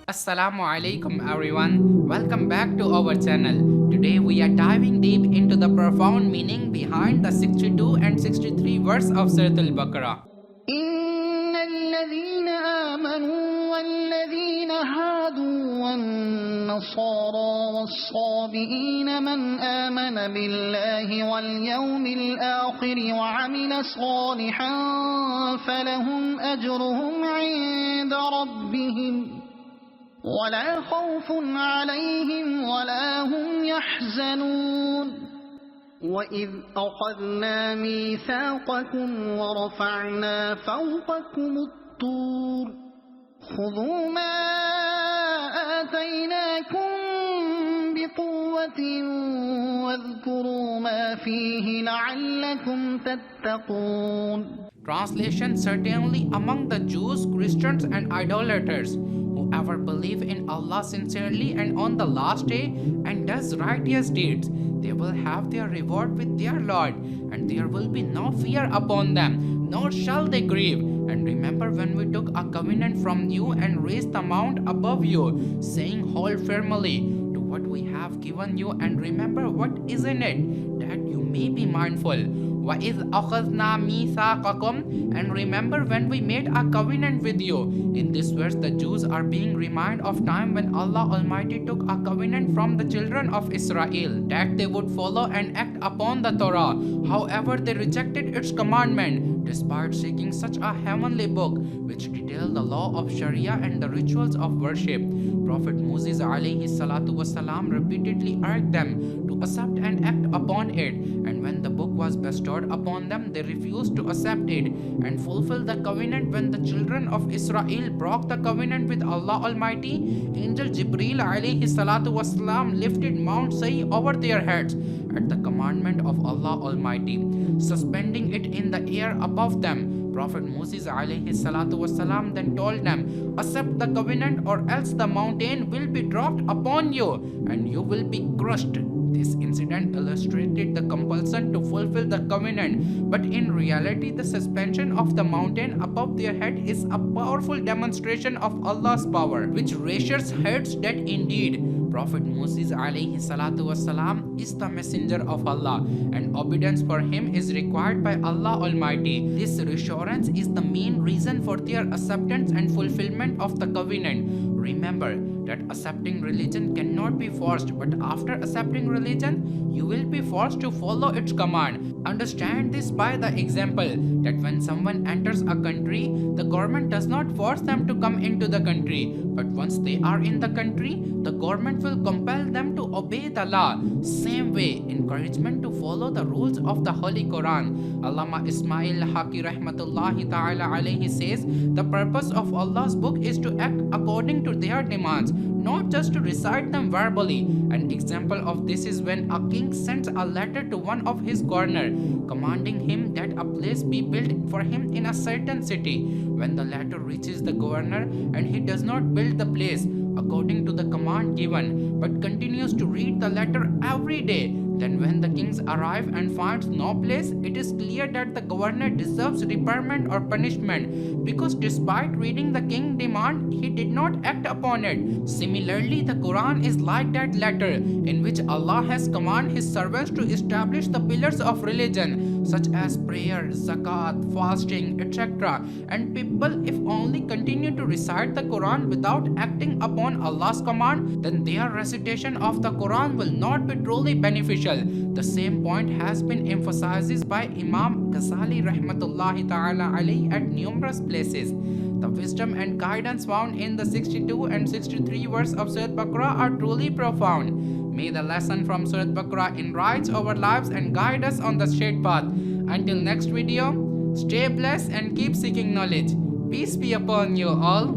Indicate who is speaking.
Speaker 1: Assalamu alaikum everyone. Welcome back to our channel. Today we are diving deep into the profound meaning behind the 62 and 63 verse of Surah Al-Baqarah.
Speaker 2: إن الذين آمنوا والذين هادوا والنصارى والصابئين من آمن بالله واليوم الآخر وعمل صالحا فلهم أجرهم عند ربهم ولا خوف عليهم ولا هم يحزنون وإذ أخذنا ميثاقكم ورفعنا فوقكم الطور خذوا ما آتيناكم بقوة واذكروا ما فيه لعلكم تتقون.
Speaker 1: Translation: Certainly among the Jews, Christians and idolaters, whoever believe in Allah sincerely and on the last day and does righteous deeds, they will have their reward with their Lord, and there will be no fear upon them, nor shall they grieve. And remember when we took a covenant from you and raised the mount above you, saying, hold firmly to what we have given you, and remember what is in it, that you may be mindful. وَإِذْ أَخَذْنَا مِيثَاقَكُمْ, and remember when we made a covenant with you. In this verse, the Jews are being reminded of time when Allah Almighty took a covenant from the children of Israel that they would follow and act upon the Torah. However, they rejected its commandment despite seeking such a heavenly book which detailed the law of Sharia and the rituals of worship. Prophet Moses alayhi salatu wasalam repeatedly urged them to accept and act upon it, and when the book was bestowed upon them, they refused to accept it and fulfill the covenant. When the children of Israel broke the covenant with Allah Almighty, Angel Jibreel alayhi salatu wasalam lifted Mount Sinai over their heads at the commandment of Allah Almighty, suspending it in the air above them. Prophet Moses alayhi salatu wasalam then told them, accept the covenant or else the mountain will be dropped upon you and you will be crushed. This incident illustrated the compulsion to fulfill the covenant, but in reality the suspension of the mountain above their head is a powerful demonstration of Allah's power, which reassures hearts that indeed Prophet Moses alayhi salatu wasalam is the messenger of Allah and obedience for him is required by Allah Almighty. This reassurance is the main reason for their acceptance and fulfillment of the covenant. Remember that accepting religion cannot be forced, but after accepting religion, you will be forced to follow its command. Understand this by the example that when someone enters a country, the government does not force them to come into the country, but once they are in the country, the government will compel them to obey the law. Same way, encouragement to follow the rules of the Holy Quran. Allama Isma'il Haqi rahmatullahi ta'ala alayhi says, the purpose of Allah's book is to act according to their demands, not just to recite them verbally. An example of this is when a king sends a letter to one of his governors, commanding him that a place be built for him in a certain city. When the letter reaches the governor and he does not build the place according to the command given, but continues to read the letter every day, then when the kings arrive and finds no place, it is clear that the governor deserves reprimand or punishment, because despite reading the king's demand, he did not act upon it. Similarly, the Quran is like that letter in which Allah has commanded his servants to establish the pillars of religion such as prayer, zakat, fasting, etc. And people, if only continue to recite the Quran without acting upon Allah's command, then their recitation of the Quran will not be truly beneficial. The same point has been emphasized by Imam Ghazali rahmatullahi ta'ala alayhi at numerous places. The wisdom and guidance found in the 62 and 63 verse of Surah Baqarah are truly profound. May the lesson from Surah Baqarah enrich our lives and guide us on the straight path. Until next video, stay blessed and keep seeking knowledge. Peace be upon you all.